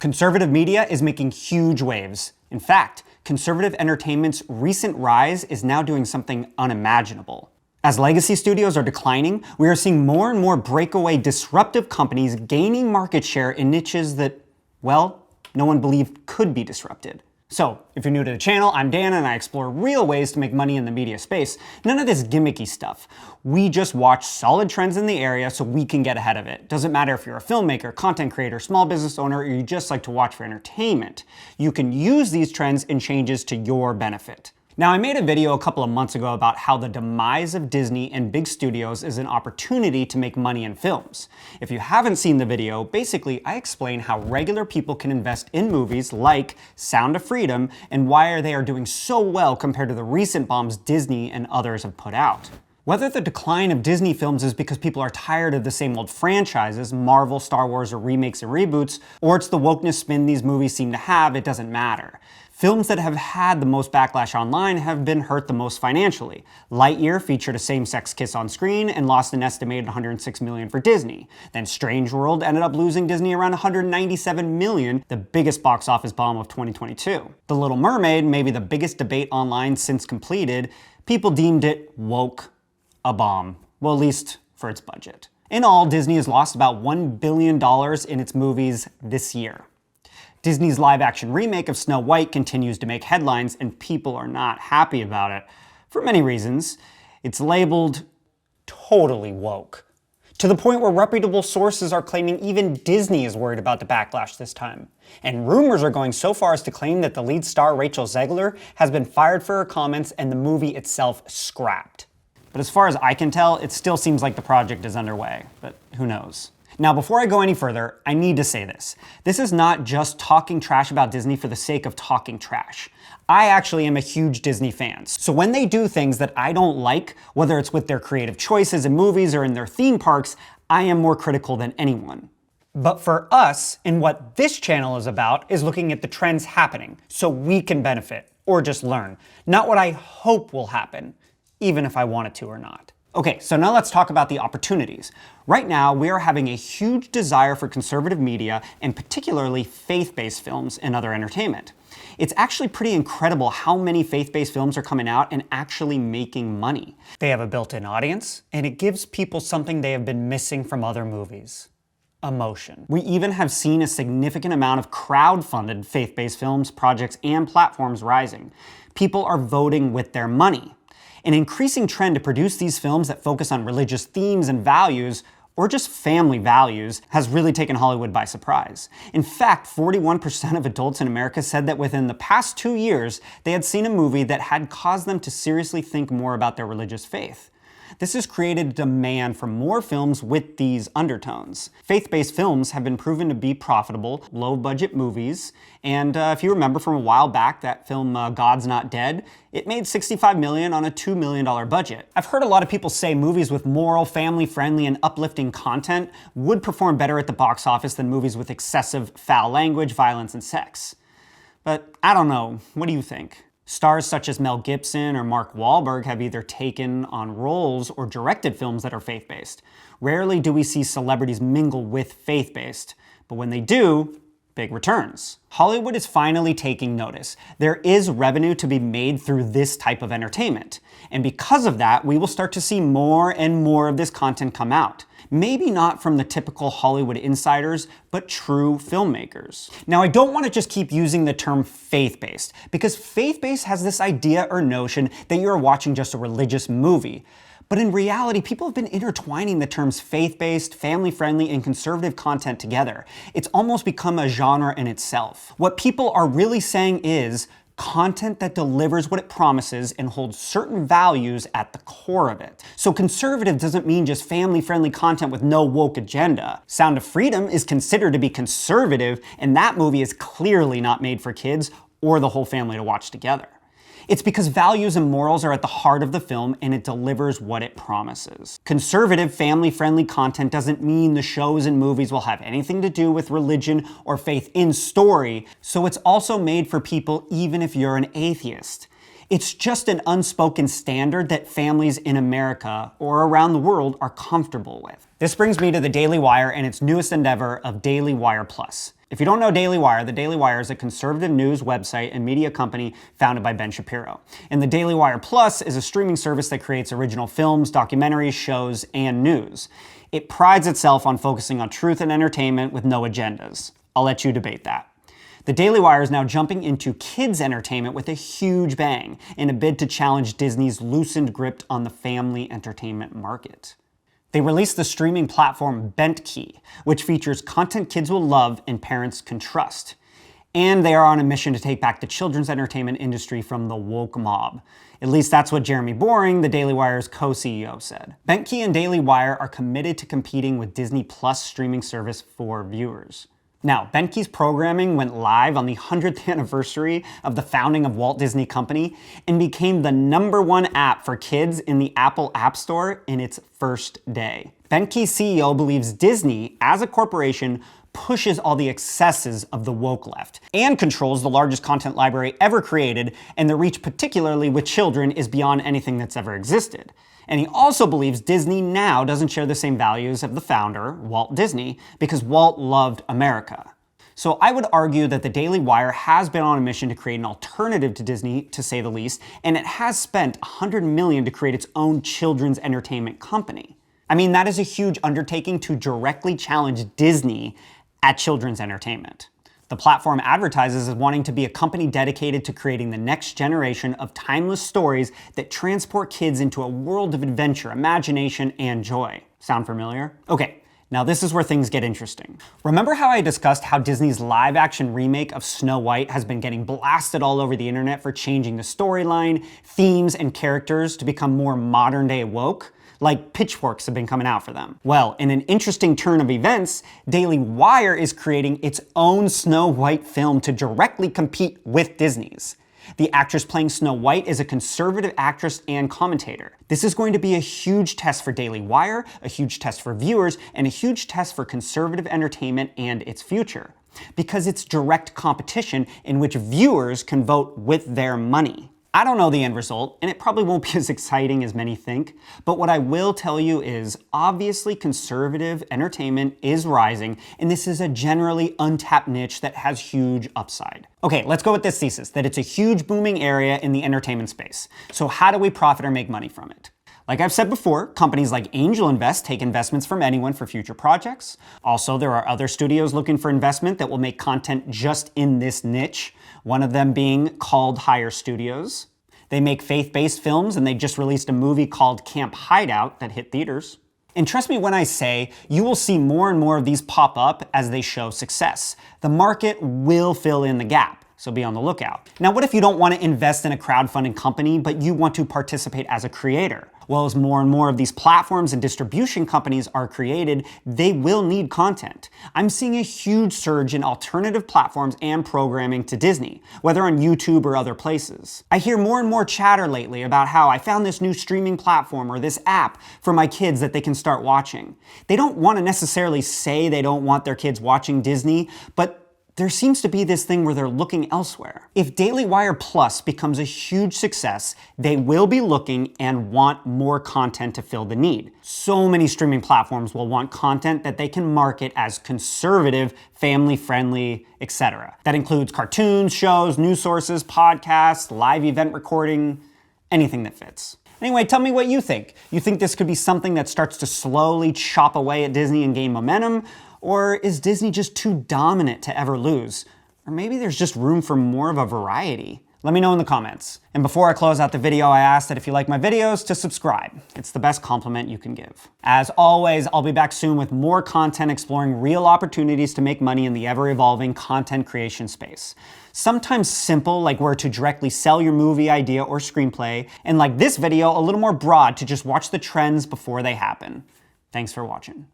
Conservative media is making huge waves. In fact, conservative entertainment's recent rise is now doing something unimaginable. As legacy studios are declining, we are seeing more and more breakaway disruptive companies gaining market share in niches that, well, no one believed could be disrupted. So, if you're new to the channel, I'm Dan and I explore real ways to make money in the media space. None of this gimmicky stuff. We just watch solid trends in the area so we can get ahead of it. Doesn't matter if you're a filmmaker, content creator, small business owner, or you just like to watch for entertainment. You can use these trends and changes to your benefit. Now, I made a video a couple of months ago about how the demise of Disney and big studios is an opportunity to make money in films. If you haven't seen the video, basically I explain how regular people can invest in movies like Sound of Freedom and why they are doing so well compared to the recent bombs Disney and others have put out. Whether the decline of Disney films is because people are tired of the same old franchises, Marvel, Star Wars, or remakes and reboots, or it's the wokeness spin these movies seem to have, it doesn't matter. Films that have had the most backlash online have been hurt the most financially. Lightyear featured a same-sex kiss on screen and lost an estimated $106 million for Disney. Then Strange World ended up losing Disney around $197 million, the biggest box office bomb of 2022. The Little Mermaid, maybe the biggest debate online since completed, people deemed it woke, a bomb. Well, at least for its budget. In all, Disney has lost about $1 billion in its movies this year. Disney's live-action remake of Snow White continues to make headlines, and people are not happy about it for many reasons. It's labeled totally woke, to the point where reputable sources are claiming even Disney is worried about the backlash this time. And rumors are going so far as to claim that the lead star Rachel Zegler has been fired for her comments and the movie itself scrapped. But as far as I can tell, it still seems like the project is underway, but who knows? Now, before I go any further, I need to say this. This is not just talking trash about Disney for the sake of talking trash. I actually am a huge Disney fan. So when they do things that I don't like, whether it's with their creative choices in movies or in their theme parks, I am more critical than anyone. But for us, and what this channel is about, is looking at the trends happening so we can benefit, or just learn. Not what I hope will happen, even if I want it to or not. Okay, so now let's talk about the opportunities. Right now, we are having a huge desire for conservative media, and particularly faith-based films and other entertainment. It's actually pretty incredible how many faith-based films are coming out and actually making money. They have a built-in audience, and it gives people something they have been missing from other movies: emotion. We even have seen a significant amount of crowd-funded faith-based films, projects, and platforms rising. People are voting with their money. An increasing trend to produce these films that focus on religious themes and values, or just family values, has really taken Hollywood by surprise. In fact, 41% of adults in America said that within the past 2 years, they had seen a movie that had caused them to seriously think more about their religious faith. This has created a demand for more films with these undertones. Faith-based films have been proven to be profitable, low-budget movies, and if you remember from a while back, that film God's Not Dead, it made $65 million on a $2 million budget. I've heard a lot of people say movies with moral, family-friendly, and uplifting content would perform better at the box office than movies with excessive foul language, violence, and sex. But I don't know, what do you think? Stars such as Mel Gibson or Mark Wahlberg have either taken on roles or directed films that are faith-based. Rarely do we see celebrities mingle with faith-based, but when they do, big returns. Hollywood is finally taking notice. There is revenue to be made through this type of entertainment. And because of that, we will start to see more and more of this content come out. Maybe not from the typical Hollywood insiders, but true filmmakers. Now, I don't want to just keep using the term faith-based, because faith-based has this idea or notion that you're watching just a religious movie. But in reality, people have been intertwining the terms faith-based, family-friendly, and conservative content together. It's almost become a genre in itself. What people are really saying is content that delivers what it promises and holds certain values at the core of it. So conservative doesn't mean just family-friendly content with no woke agenda. Sound of Freedom is considered to be conservative, and that movie is clearly not made for kids or the whole family to watch together. It's because values and morals are at the heart of the film and it delivers what it promises. Conservative, family-friendly content doesn't mean the shows and movies will have anything to do with religion or faith in story, so it's also made for people even if you're an atheist. It's just an unspoken standard that families in America or around the world are comfortable with. This brings me to the Daily Wire and its newest endeavor of Daily Wire Plus. If you don't know Daily Wire, the Daily Wire is a conservative news website and media company founded by Ben Shapiro. And the Daily Wire Plus is a streaming service that creates original films, documentaries, shows, and news. It prides itself on focusing on truth and entertainment with no agendas. I'll let you debate that. The Daily Wire is now jumping into kids' entertainment with a huge bang in a bid to challenge Disney's loosened grip on the family entertainment market. They released the streaming platform Bentkey, which features content kids will love and parents can trust. And they are on a mission to take back the children's entertainment industry from the woke mob. At least that's what Jeremy Boring, the Daily Wire's co-CEO, said. Bentkey and Daily Wire are committed to competing with Disney Plus streaming service for viewers. Now, Bentkey's programming went live on the 100th anniversary of the founding of Walt Disney Company and became the #1 app for kids in the Apple App Store in its first day. Bentkey's CEO believes Disney, as a corporation, pushes all the excesses of the woke left and controls the largest content library ever created, and the reach particularly with children is beyond anything that's ever existed. And he also believes Disney now doesn't share the same values of the founder, Walt Disney, because Walt loved America. So I would argue that the Daily Wire has been on a mission to create an alternative to Disney, to say the least, and it has spent $100 million to create its own children's entertainment company. I mean, that is a huge undertaking to directly challenge Disney at children's entertainment. The platform advertises as wanting to be a company dedicated to creating the next generation of timeless stories that transport kids into a world of adventure, imagination, and joy. Sound familiar? Okay, now this is where things get interesting. Remember how I discussed how Disney's live-action remake of Snow White has been getting blasted all over the internet for changing the storyline, themes, and characters to become more modern-day woke? Like pitchforks have been coming out for them. Well, in an interesting turn of events, Daily Wire is creating its own Snow White film to directly compete with Disney's. The actress playing Snow White is a conservative actress and commentator. This is going to be a huge test for Daily Wire, a huge test for viewers, and a huge test for conservative entertainment and its future. Because it's direct competition in which viewers can vote with their money. I don't know the end result, and it probably won't be as exciting as many think, but what I will tell you is, obviously conservative entertainment is rising, and this is a generally untapped niche that has huge upside. Okay, let's go with this thesis, that it's a huge booming area in the entertainment space. So how do we profit or make money from it? Like I've said before, companies like Angel Invest take investments from anyone for future projects. Also, there are other studios looking for investment that will make content just in this niche, one of them being Called Hire Studios. They make faith-based films, and they just released a movie called Camp Hideout that hit theaters. And trust me when I say, you will see more and more of these pop up as they show success. The market will fill in the gap, so be on the lookout. Now, what if you don't want to invest in a crowdfunding company, but you want to participate as a creator? Well, as more and more of these platforms and distribution companies are created, they will need content. I'm seeing a huge surge in alternative platforms and programming to Disney, whether on YouTube or other places. I hear more and more chatter lately about how I found this new streaming platform or this app for my kids that they can start watching. They don't want to necessarily say they don't want their kids watching Disney, but there seems to be this thing where they're looking elsewhere. If Daily Wire Plus becomes a huge success, they will be looking and want more content to fill the need. So many streaming platforms will want content that they can market as conservative, family-friendly, etc. That includes cartoons, shows, news sources, podcasts, live event recording, anything that fits. Anyway, tell me what you think. You think this could be something that starts to slowly chop away at Disney and gain momentum? Or is Disney just too dominant to ever lose? Or maybe there's just room for more of a variety? Let me know in the comments. And before I close out the video, I ask that if you like my videos, to subscribe. It's the best compliment you can give. As always, I'll be back soon with more content exploring real opportunities to make money in the ever-evolving content creation space. Sometimes simple, like where to directly sell your movie idea or screenplay, and like this video, a little more broad to just watch the trends before they happen. Thanks for watching.